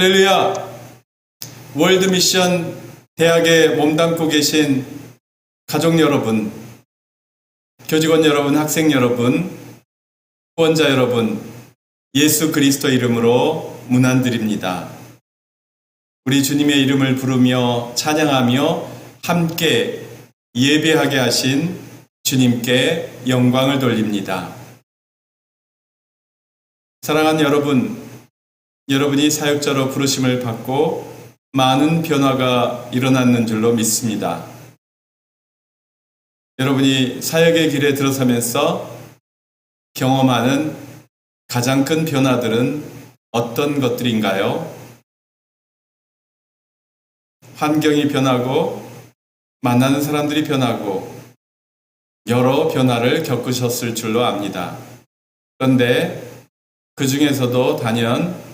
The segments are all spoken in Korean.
할렐루야! 월드미션 대학에 몸담고 계신 가족 여러분, 교직원 여러분, 학생 여러분, 후원자 여러분, 예수 그리스도 이름으로 문안드립니다. 우리 주님의 이름을 부르며 찬양하며 함께 예배하게 하신 주님께 영광을 돌립니다. 사랑하는 여러분, 여러분이 사역자로 부르심을 받고 많은 변화가 일어났는 줄로 믿습니다. 여러분이 사역의 길에 들어서면서 경험하는 가장 큰 변화들은 어떤 것들인가요? 환경이 변하고 만나는 사람들이 변하고 여러 변화를 겪으셨을 줄로 압니다. 그런데 그 중에서도 단연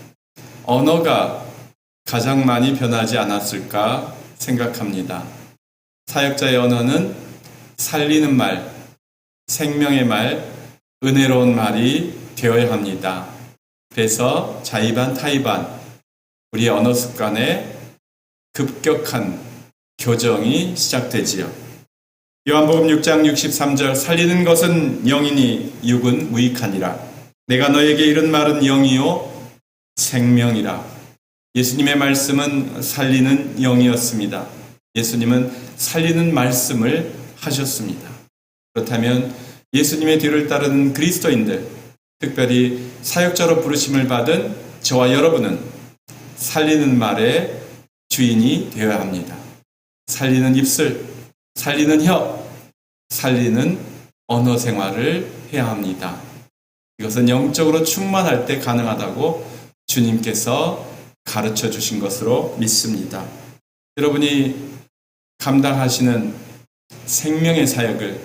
언어가 가장 많이 변하지 않았을까 생각합니다. 사역자의 언어는 살리는 말, 생명의 말, 은혜로운 말이 되어야 합니다. 그래서 자의반 타의반 우리의 언어 습관에 급격한 교정이 시작되지요. 요한복음 6장 63절 살리는 것은 영이니 육은 무익하니라. 내가 너에게 이른 말은 영이요 생명이라. 예수님의 말씀은 살리는 영이었습니다. 예수님은 살리는 말씀을 하셨습니다. 그렇다면 예수님의 뒤를 따르는 그리스도인들, 특별히 사역자로 부르심을 받은 저와 여러분은 살리는 말의 주인이 되어야 합니다. 살리는 입술, 살리는 혀, 살리는 언어 생활을 해야 합니다. 이것은 영적으로 충만할 때 가능하다고 주님께서 가르쳐 주신 것으로 믿습니다. 여러분이 감당하시는 생명의 사역을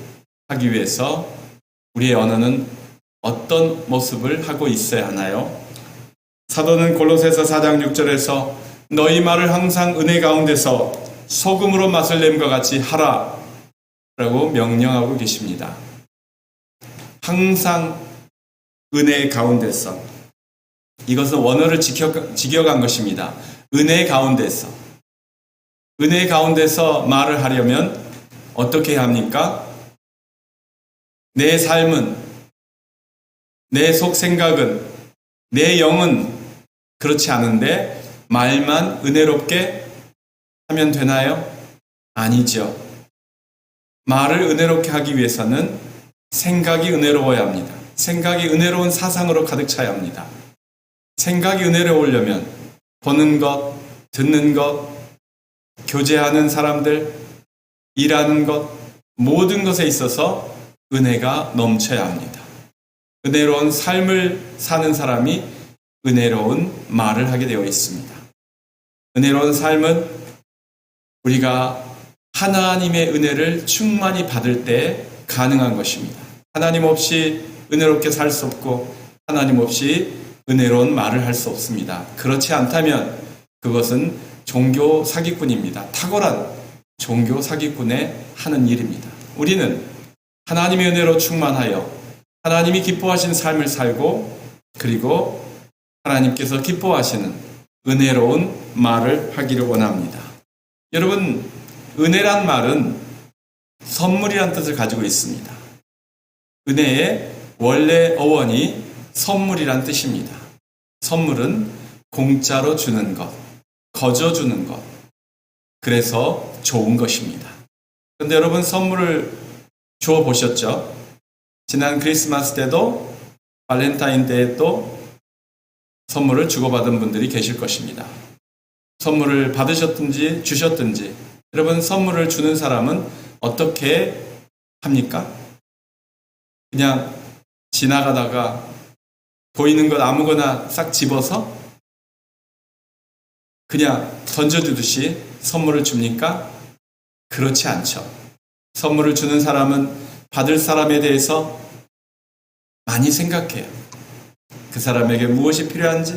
하기 위해서 우리의 언어는 어떤 모습을 하고 있어야 하나요? 사도는 골로새서 4장 6절에서 너희 말을 항상 은혜 가운데서 소금으로 맛을 냄과 같이 하라 라고 명령하고 계십니다. 항상 은혜 가운데서, 이것은 원어를 직역한 것입니다. 은혜 가운데서. 은혜 가운데서 말을 하려면 어떻게 해야 합니까? 내 삶은, 내 속 생각은, 내 영은 그렇지 않은데 말만 은혜롭게 하면 되나요? 아니죠. 말을 은혜롭게 하기 위해서는 생각이 은혜로워야 합니다. 생각이 은혜로운 사상으로 가득 차야 합니다. 생각이 은혜로우려면 보는 것, 듣는 것, 교제하는 사람들, 일하는 것, 모든 것에 있어서 은혜가 넘쳐야 합니다. 은혜로운 삶을 사는 사람이 은혜로운 말을 하게 되어 있습니다. 은혜로운 삶은 우리가 하나님의 은혜를 충만히 받을 때 가능한 것입니다. 하나님 없이 은혜롭게 살 수 없고 하나님 없이 은혜로운 말을 할 수 없습니다. 그렇지 않다면 그것은 종교 사기꾼입니다. 탁월한 종교 사기꾼의 하는 일입니다. 우리는 하나님의 은혜로 충만하여 하나님이 기뻐하시는 삶을 살고 그리고 하나님께서 기뻐하시는 은혜로운 말을 하기를 원합니다. 여러분, 은혜란 말은 선물이란 뜻을 가지고 있습니다. 은혜의 원래 어원이 선물이란 뜻입니다. 선물은 공짜로 주는 것, 거저 주는 것. 그래서 좋은 것입니다. 그런데 여러분 선물을 주어 보셨죠? 지난 크리스마스 때도 발렌타인데이도 선물을 주고받은 분들이 계실 것입니다. 선물을 받으셨든지 주셨든지 여러분 선물을 주는 사람은 어떻게 합니까? 그냥 지나가다가 보이는 것 아무거나 싹 집어서 그냥 던져주듯이 선물을 줍니까? 그렇지 않죠. 선물을 주는 사람은 받을 사람에 대해서 많이 생각해요. 그 사람에게 무엇이 필요한지,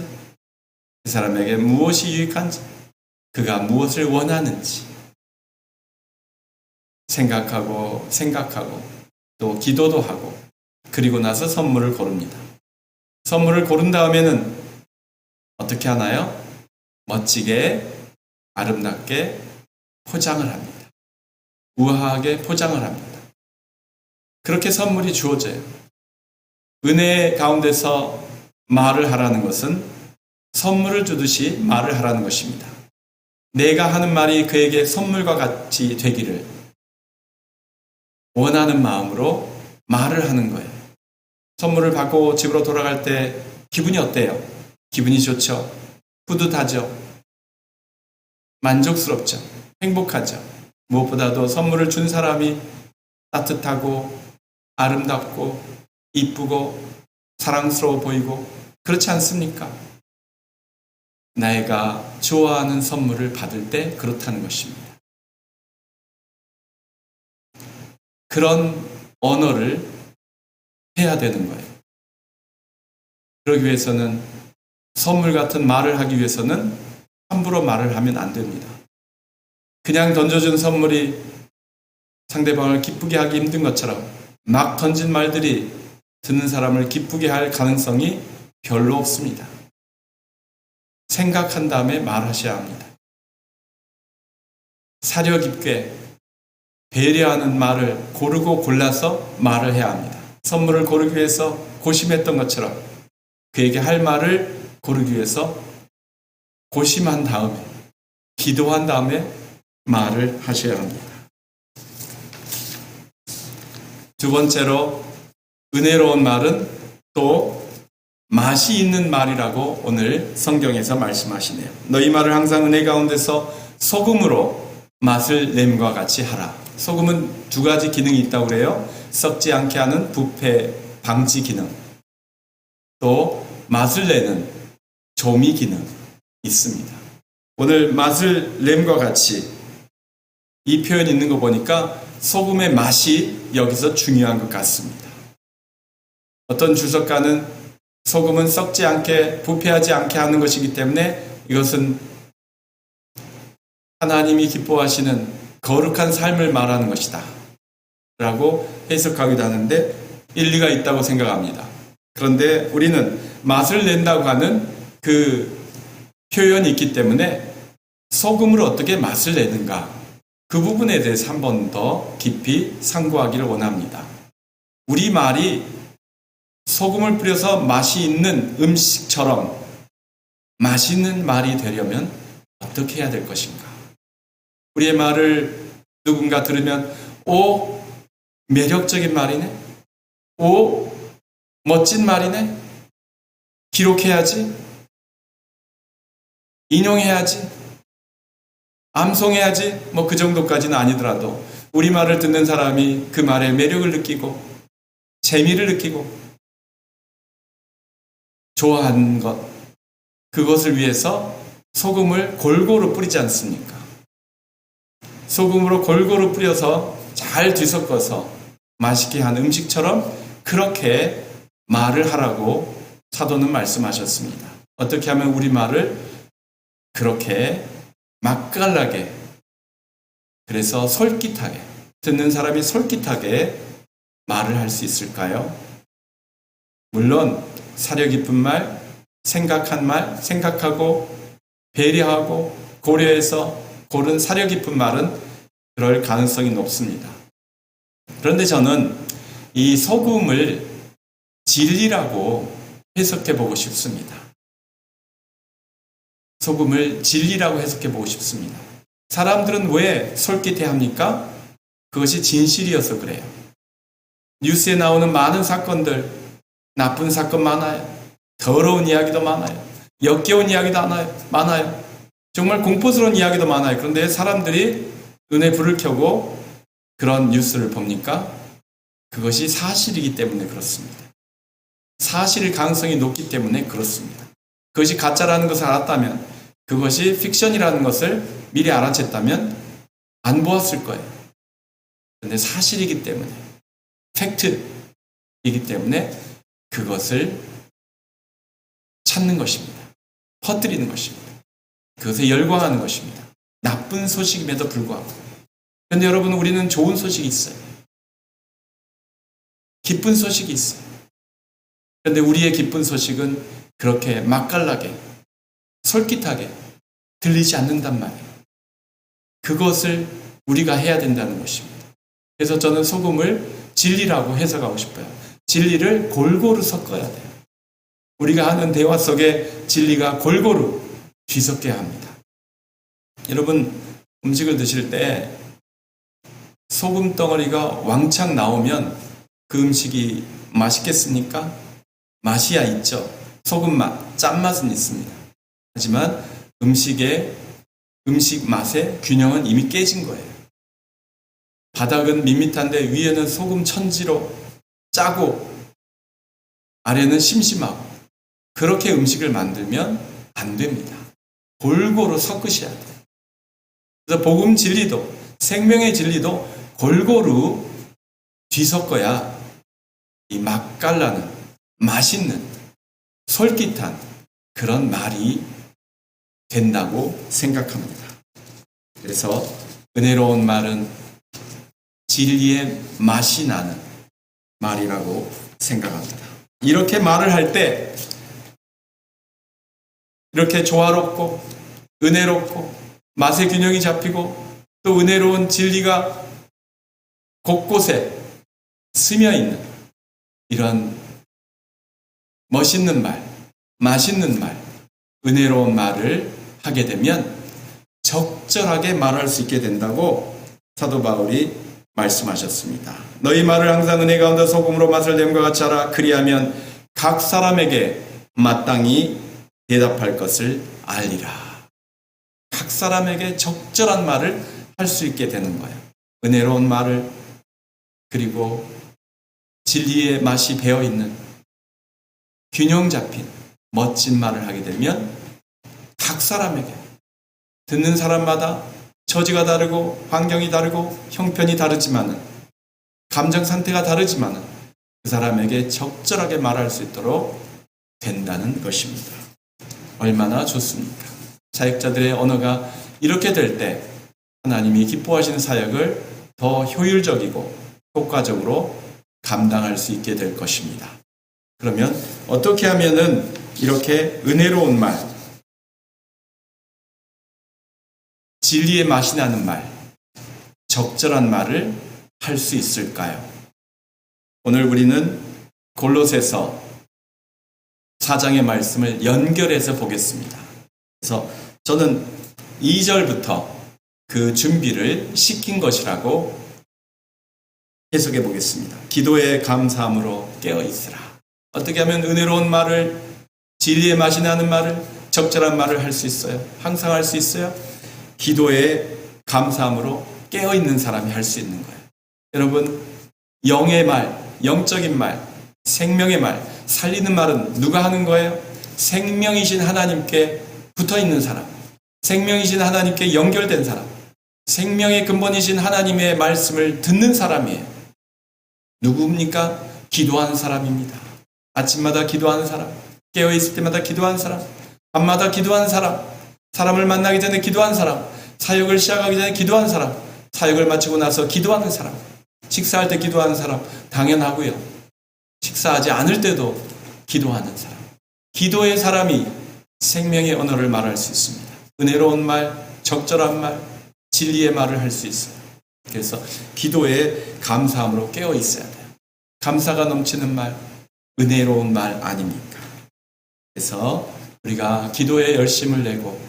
그 사람에게 무엇이 유익한지, 그가 무엇을 원하는지 생각하고 또 기도도 하고 그리고 나서 선물을 고릅니다. 선물을 고른 다음에는 어떻게 하나요? 멋지게 아름답게 포장을 합니다. 우아하게 포장을 합니다. 그렇게 선물이 주어져요. 은혜 가운데서 말을 하라는 것은 선물을 주듯이 말을 하라는 것입니다. 내가 하는 말이 그에게 선물과 같이 되기를 원하는 마음으로 말을 하는 거예요. 선물을 받고 집으로 돌아갈 때 기분이 어때요? 기분이 좋죠? 뿌듯하죠? 만족스럽죠? 행복하죠? 무엇보다도 선물을 준 사람이 따뜻하고 아름답고 이쁘고 사랑스러워 보이고 그렇지 않습니까? 내가 좋아하는 선물을 받을 때 그렇다는 것입니다. 그런 언어를 해야 되는 거예요. 그러기 위해서는 선물 같은 말을 하기 위해서는 함부로 말을 하면 안 됩니다. 그냥 던져준 선물이 상대방을 기쁘게 하기 힘든 것처럼 막 던진 말들이 듣는 사람을 기쁘게 할 가능성이 별로 없습니다. 생각한 다음에 말하셔야 합니다. 사려 깊게 배려하는 말을 고르고 골라서 말을 해야 합니다. 선물을 고르기 위해서 고심했던 것처럼 그에게 할 말을 고르기 위해서 고심한 다음에 기도한 다음에 말을 하셔야 합니다. 두 번째로 은혜로운 말은 또 맛이 있는 말이라고 오늘 성경에서 말씀하시네요. 너희 말을 항상 은혜 가운데서 소금으로 맛을 냄과 같이 하라. 소금은 두 가지 기능이 있다고 그래요. 썩지 않게 하는 부패 방지 기능, 또 맛을 내는 조미 기능 있습니다. 오늘 맛을 냄과 같이 이 표현이 있는 거 보니까 소금의 맛이 여기서 중요한 것 같습니다. 어떤 주석가는 소금은 썩지 않게 부패하지 않게 하는 것이기 때문에 이것은 하나님이 기뻐하시는 거룩한 삶을 말하는 것이다 라고 해석하기도 하는데 일리가 있다고 생각합니다. 그런데 우리는 맛을 낸다고 하는 그 표현이 있기 때문에 소금으로 어떻게 맛을 내는가, 그 부분에 대해서 한 번 더 깊이 상고하기를 원합니다. 우리 말이 소금을 뿌려서 맛이 있는 음식처럼 맛있는 말이 되려면 어떻게 해야 될 것인가? 우리의 말을 누군가 들으면 오, 매력적인 말이네. 오, 멋진 말이네. 기록해야지. 인용해야지. 암송해야지. 뭐 그 정도까지는 아니더라도 우리 말을 듣는 사람이 그 말의 매력을 느끼고 재미를 느끼고 좋아하는 것, 그것을 위해서 소금을 골고루 뿌리지 않습니까? 소금으로 골고루 뿌려서 잘 뒤섞어서 맛있게 한 음식처럼 그렇게 말을 하라고 사도는 말씀하셨습니다. 어떻게 하면 우리 말을 그렇게 맛깔나게, 그래서 솔깃하게, 듣는 사람이 솔깃하게 말을 할 수 있을까요? 물론 사려 깊은 말, 생각한 말, 생각하고 배려하고 고려해서 고른 사려 깊은 말은 그럴 가능성이 높습니다. 그런데 저는 이 소금을 진리라고 해석해 보고 싶습니다. 소금을 진리라고 해석해 보고 싶습니다. 사람들은 왜 솔깃해 합니까? 그것이 진실이어서 그래요. 뉴스에 나오는 많은 사건들, 나쁜 사건 많아요. 더러운 이야기도 많아요. 역겨운 이야기도 많아요. 정말 공포스러운 이야기도 많아요. 그런데 사람들이 눈에 불을 켜고 그런 뉴스를 봅니까? 그것이 사실이기 때문에 그렇습니다. 사실일 가능성이 높기 때문에 그렇습니다. 그것이 가짜라는 것을 알았다면, 그것이 픽션이라는 것을 미리 알아챘다면 안 보았을 거예요. 그런데 사실이기 때문에, 팩트이기 때문에 그것을 찾는 것입니다. 퍼뜨리는 것입니다. 그것에 열광하는 것입니다. 나쁜 소식임에도 불구하고. 그런데 여러분, 우리는 좋은 소식이 있어요. 기쁜 소식이 있어요. 그런데 우리의 기쁜 소식은 그렇게 맛깔나게, 솔깃하게, 들리지 않는단 말이에요. 그것을 우리가 해야 된다는 것입니다. 그래서 저는 소금을 진리라고 해석하고 싶어요. 진리를 골고루 섞어야 돼요. 우리가 하는 대화 속에 진리가 골고루 뒤섞여야 합니다. 여러분, 음식을 드실 때 소금 덩어리가 왕창 나오면 그 음식이 맛있겠습니까? 맛이야 있죠. 소금 맛, 짠맛은 있습니다. 하지만 음식 맛의 균형은 이미 깨진 거예요. 바닥은 밋밋한데 위에는 소금 천지로 짜고 아래는 심심하고, 그렇게 음식을 만들면 안 됩니다. 골고루 섞으셔야 돼요. 그래서 복음 진리도, 생명의 진리도 골고루 뒤섞어야 이 맛깔나는, 맛있는, 솔깃한 그런 말이 된다고 생각합니다. 그래서 은혜로운 말은 진리의 맛이 나는 말이라고 생각합니다. 이렇게 말을 할 때 이렇게 조화롭고 은혜롭고 맛의 균형이 잡히고 또 은혜로운 진리가 곳곳에 스며 있는 이런 멋있는 말, 맛있는 말, 은혜로운 말을 하게 되면 적절하게 말할 수 있게 된다고 사도 바울이 말씀하셨습니다. 너희 말을 항상 은혜 가운데 소금으로 맛을 냄과 같이 하라. 그리하면 각 사람에게 마땅히 대답할 것을 알리라. 각 사람에게 적절한 말을 할 수 있게 되는 거예요. 은혜로운 말을, 그리고 진리의 맛이 배어있는 균형 잡힌 멋진 말을 하게 되면 각 사람에게, 듣는 사람마다 처지가 다르고 환경이 다르고 형편이 다르지만은, 감정 상태가 다르지만은 그 사람에게 적절하게 말할 수 있도록 된다는 것입니다. 얼마나 좋습니까? 사역자들의 언어가 이렇게 될 때 하나님이 기뻐하시는 사역을 더 효율적이고 효과적으로 감당할 수 있게 될 것입니다. 그러면 어떻게 하면은 이렇게 은혜로운 말, 진리의 맛이 나는 말, 적절한 말을 할 수 있을까요? 오늘 우리는 골로새서 4장의 말씀을 연결해서 보겠습니다. 그래서 저는 2절부터 그 준비를 시킨 것이라고 해석해 보겠습니다. 기도에 감사함으로 깨어 있으라. 어떻게 하면 은혜로운 말을, 진리의 맛이 나는 말을, 적절한 말을 할 수 있어요? 항상 할 수 있어요? 기도에 감사함으로 깨어 있는 사람이 할 수 있는 거예요. 여러분, 영의 말, 영적인 말, 생명의 말, 살리는 말은 누가 하는 거예요? 생명이신 하나님께 붙어 있는 사람, 생명이신 하나님께 연결된 사람, 생명의 근본이신 하나님의 말씀을 듣는 사람이에요. 누구입니까? 기도하는 사람입니다. 아침마다 기도하는 사람, 깨어있을 때마다 기도하는 사람, 밤마다 기도하는 사람, 사람을 만나기 전에 기도하는 사람, 사역을 시작하기 전에 기도하는 사람, 사역을 마치고 나서 기도하는 사람, 식사할 때 기도하는 사람, 당연하고요. 식사하지 않을 때도 기도하는 사람. 기도의 사람이 생명의 언어를 말할 수 있습니다. 은혜로운 말, 적절한 말, 진리의 말을 할 수 있어요. 그래서 기도에 감사함으로 깨어 있어야 돼요. 감사가 넘치는 말, 은혜로운 말 아닙니까? 그래서 우리가 기도에 열심을 내고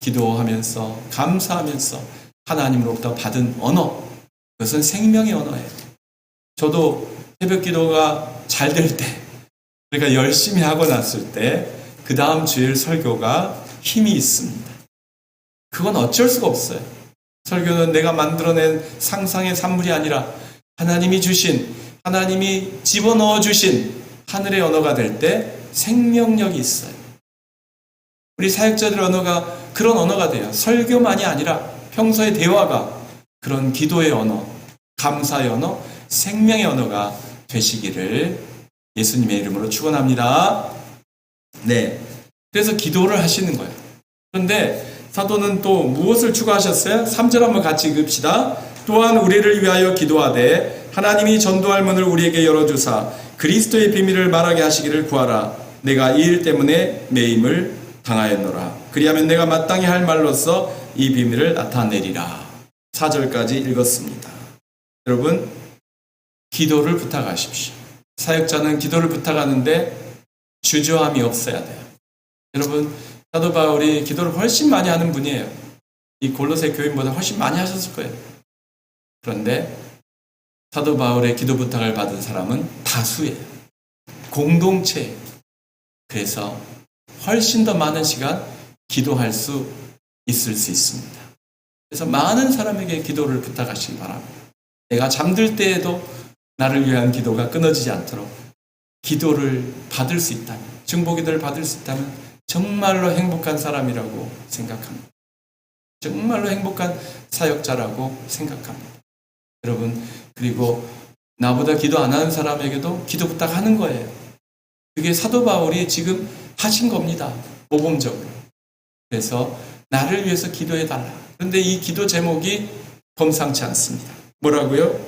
기도하면서 감사하면서 하나님으로부터 받은 언어, 그것은 생명의 언어예요. 저도 새벽 기도가 잘 될 때, 우리가 열심히 하고 났을 때 그 다음 주일 설교가 힘이 있습니다. 그건 어쩔 수가 없어요. 설교는 내가 만들어낸 상상의 산물이 아니라 하나님이 주신, 하나님이 집어넣어 주신 하늘의 언어가 될 때 생명력이 있어요. 우리 사역자들의 언어가 그런 언어가 돼요. 설교만이 아니라 평소의 대화가 그런 기도의 언어, 감사의 언어, 생명의 언어가 되시기를 예수님의 이름으로 축원합니다. 네, 그래서 기도를 하시는 거예요. 그런데 사도는 또 무엇을 추가하셨어요? 3절 한번 같이 읽읍시다. 또한 우리를 위하여 기도하되 하나님이 전도할 문을 우리에게 열어주사 그리스도의 비밀을 말하게 하시기를 구하라. 내가 이 일 때문에 매임을 당하였노라. 그리하면 내가 마땅히 할 말로써 이 비밀을 나타내리라. 4절까지 읽었습니다. 여러분, 기도를 부탁하십시오. 사역자는 기도를 부탁하는데 주저함이 없어야 돼요. 여러분, 사도 바울이 기도를 훨씬 많이 하는 분이에요. 이 골로새 교인보다 훨씬 많이 하셨을 거예요. 그런데 사도 바울의 기도 부탁을 받은 사람은 다수예요. 공동체예요. 그래서 훨씬 더 많은 시간 기도할 수 있을 수 있습니다. 그래서 많은 사람에게 기도를 부탁하시기 바랍니다. 내가 잠들 때에도 나를 위한 기도가 끊어지지 않도록 기도를 받을 수 있다면, 중보기도를 받을 수 있다면 정말로 행복한 사람이라고 생각합니다. 정말로 행복한 사역자라고 생각합니다. 여러분, 그리고 나보다 기도 안 하는 사람에게도 기도 부탁하는 거예요. 그게 사도 바울이 지금 하신 겁니다. 모범적으로. 그래서 나를 위해서 기도해달라. 그런데 이 기도 제목이 범상치 않습니다. 뭐라고요?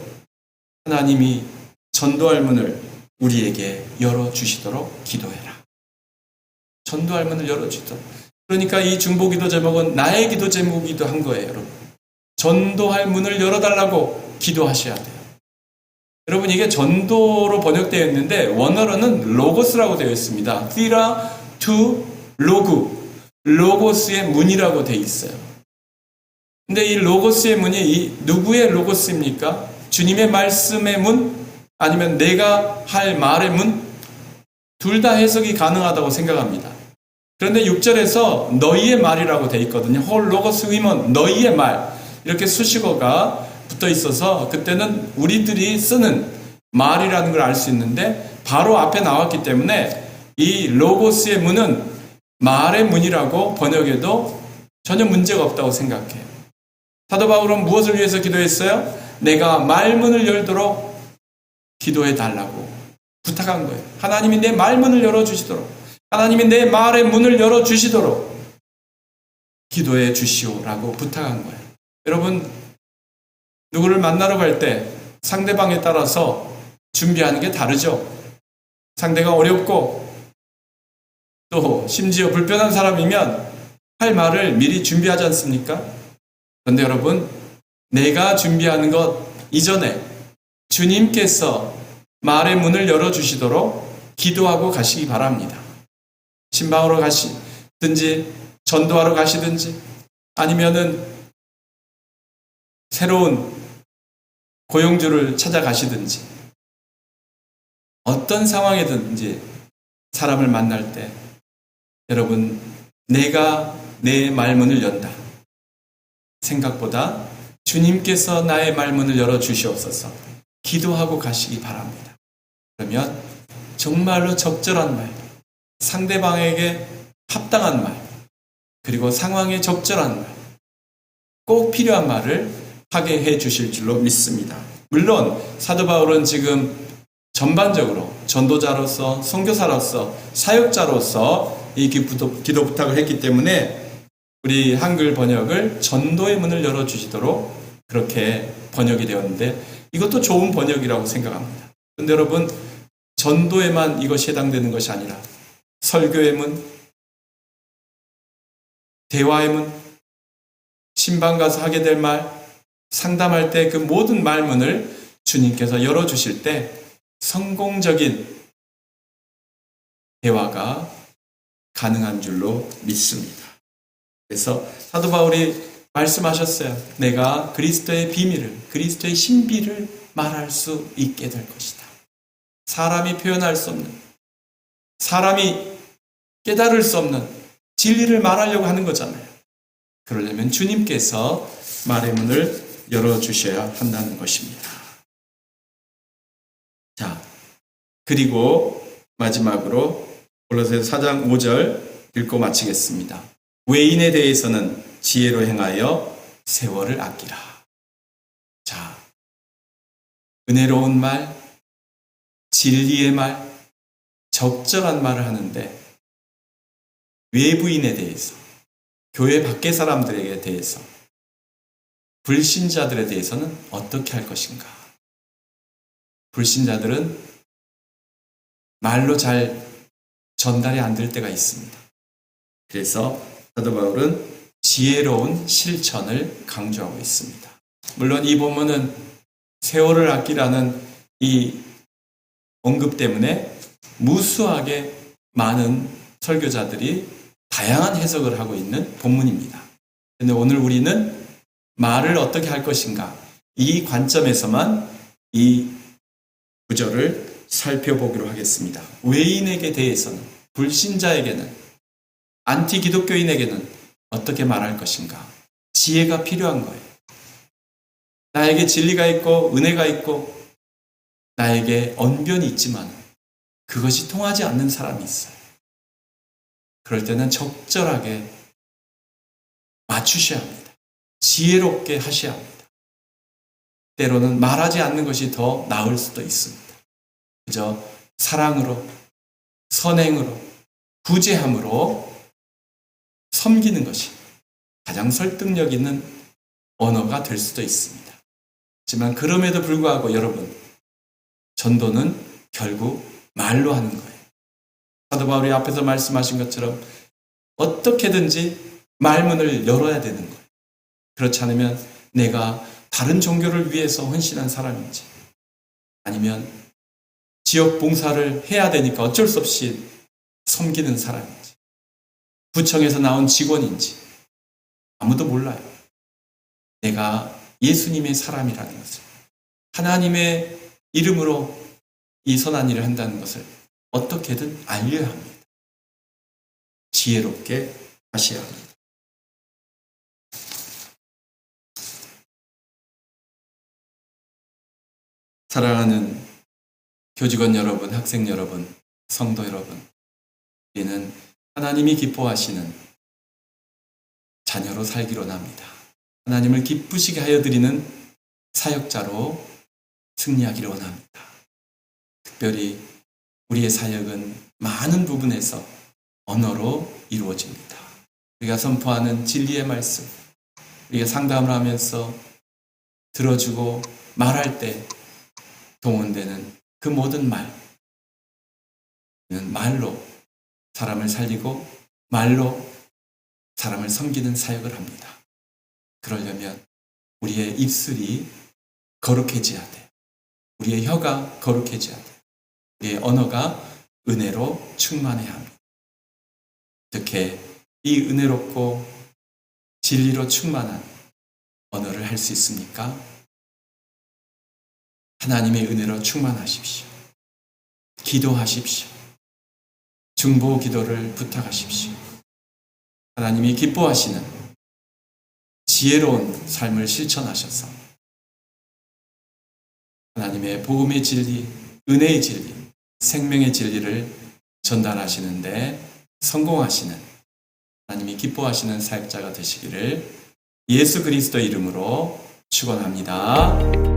하나님이 전도할 문을 우리에게 열어주시도록 기도해라. 전도할 문을 열어주도록. 그러니까 이 중보기도 제목은 나의 기도 제목이기도 한 거예요, 여러분. 전도할 문을 열어달라고 기도하셔야 돼요. 여러분, 이게 전도로 번역되어 있는데 원어로는 로고스라고 되어 있습니다. 띠라 투 로그, 로고스의 문이라고 되어 있어요. 근데 이 로고스의 문이 누구의 로고스입니까? 주님의 말씀의 문? 아니면 내가 할 말의 문? 둘 다 해석이 가능하다고 생각합니다. 그런데 6절에서 너희의 말이라고 되어 있거든요. 홀 로고스 위먼, 너희의 말. 이렇게 수식어가 붙어 있어서 그때는 우리들이 쓰는 말이라는 걸 알 수 있는데 바로 앞에 나왔기 때문에 이 로고스의 문은 말의 문이라고 번역해도 전혀 문제가 없다고 생각해요. 사도 바울은 무엇을 위해서 기도했어요? 내가 말문을 열도록 기도해 달라고 부탁한 거예요. 하나님이 내 말문을 열어주시도록, 하나님이 내 말의 문을 열어주시도록 기도해 주시오라고 부탁한 거예요. 여러분, 누구를 만나러 갈 때 상대방에 따라서 준비하는 게 다르죠. 상대가 어렵고 또 심지어 불편한 사람이면 할 말을 미리 준비하지 않습니까? 그런데 여러분, 내가 준비하는 것 이전에 주님께서 말의 문을 열어주시도록 기도하고 가시기 바랍니다. 신방으로 가시든지 전도하러 가시든지 아니면은 새로운 고용주를 찾아가시든지 어떤 상황이든지 사람을 만날 때 여러분, 내가 내 말문을 연다. 생각보다 주님께서 나의 말문을 열어주시옵소서 기도하고 가시기 바랍니다. 그러면 정말로 적절한 말, 상대방에게 합당한 말, 그리고 상황에 적절한 말, 꼭 필요한 말을 하게 해 주실 줄로 믿습니다. 물론 사도 바울은 지금 전반적으로 전도자로서, 선교사로서, 사역자로서 이 기도 부탁을 했기 때문에 우리 한글 번역을 전도의 문을 열어주시도록 그렇게 번역이 되었는데 이것도 좋은 번역이라고 생각합니다. 그런데 여러분, 전도에만 이것이 해당되는 것이 아니라 설교의 문, 대화의 문, 신방 가서 하게 될 말, 상담할 때 그 모든 말문을 주님께서 열어주실 때 성공적인 대화가 가능한 줄로 믿습니다. 그래서 사도 바울이 말씀하셨어요. 내가 그리스도의 비밀을, 그리스도의 신비를 말할 수 있게 될 것이다. 사람이 표현할 수 없는, 사람이 깨달을 수 없는 진리를 말하려고 하는 거잖아요. 그러려면 주님께서 말의 문을 열어주셔야 한다는 것입니다. 자, 그리고 마지막으로 골로새서 4장 5절 읽고 마치겠습니다. 외인에 대해서는 지혜로 행하여 세월을 아끼라. 자, 은혜로운 말, 진리의 말, 적절한 말을 하는데 외부인에 대해서, 교회 밖의 사람들에게 대해서, 불신자들에 대해서는 어떻게 할 것인가? 불신자들은 말로 잘 전달이 안 될 때가 있습니다. 그래서 사도 바울은 지혜로운 실천을 강조하고 있습니다. 물론 이 본문은 세월을 아끼라는 이 언급 때문에 무수하게 많은 설교자들이 다양한 해석을 하고 있는 본문입니다. 그런데 오늘 우리는 말을 어떻게 할 것인가, 이 관점에서만 이 구절을 살펴보기로 하겠습니다. 외인에게 대해서는, 불신자에게는, 안티 기독교인에게는 어떻게 말할 것인가? 지혜가 필요한 거예요. 나에게 진리가 있고 은혜가 있고 나에게 언변이 있지만 그것이 통하지 않는 사람이 있어요. 그럴 때는 적절하게 맞추셔야 합니다. 지혜롭게 하셔야 합니다. 때로는 말하지 않는 것이 더 나을 수도 있습니다. 그저 사랑으로, 선행으로, 구제함으로 섬기는 것이 가장 설득력 있는 언어가 될 수도 있습니다. 하지만 그럼에도 불구하고 여러분, 전도는 결국 말로 하는 거예요. 사도 바울이 앞에서 말씀하신 것처럼 어떻게든지 말문을 열어야 되는 거예요. 그렇지 않으면 내가 다른 종교를 위해서 헌신한 사람인지, 아니면 지역 봉사를 해야 되니까 어쩔 수 없이 섬기는 사람인지, 구청에서 나온 직원인지 아무도 몰라요. 내가 예수님의 사람이라는 것을, 하나님의 이름으로 이 선한 일을 한다는 것을 어떻게든 알려야 합니다. 지혜롭게 하셔야 합니다. 사랑하는 교직원 여러분, 학생 여러분, 성도 여러분, 우리는 하나님이 기뻐하시는 자녀로 살기로 합니다. 하나님을 기쁘시게 하여 드리는 사역자로 승리하기를 원합니다. 특별히 우리의 사역은 많은 부분에서 언어로 이루어집니다. 우리가 선포하는 진리의 말씀, 우리가 상담을 하면서 들어주고 말할 때 동원되는 그 모든 말로 사람을 살리고 말로 사람을 섬기는 사역을 합니다. 그러려면 우리의 입술이 거룩해져야 돼요. 우리의 혀가 거룩해져야 돼요. 우리의 언어가 은혜로 충만해야 합니다. 어떻게 이 은혜롭고 진리로 충만한 언어를 할 수 있습니까? 하나님의 은혜로 충만하십시오. 기도하십시오. 중보 기도를 부탁하십시오. 하나님이 기뻐하시는 지혜로운 삶을 실천하셔서 하나님의 복음의 진리, 은혜의 진리, 생명의 진리를 전달하시는데 성공하시는, 하나님이 기뻐하시는 사역자가 되시기를 예수 그리스도 이름으로 축원합니다.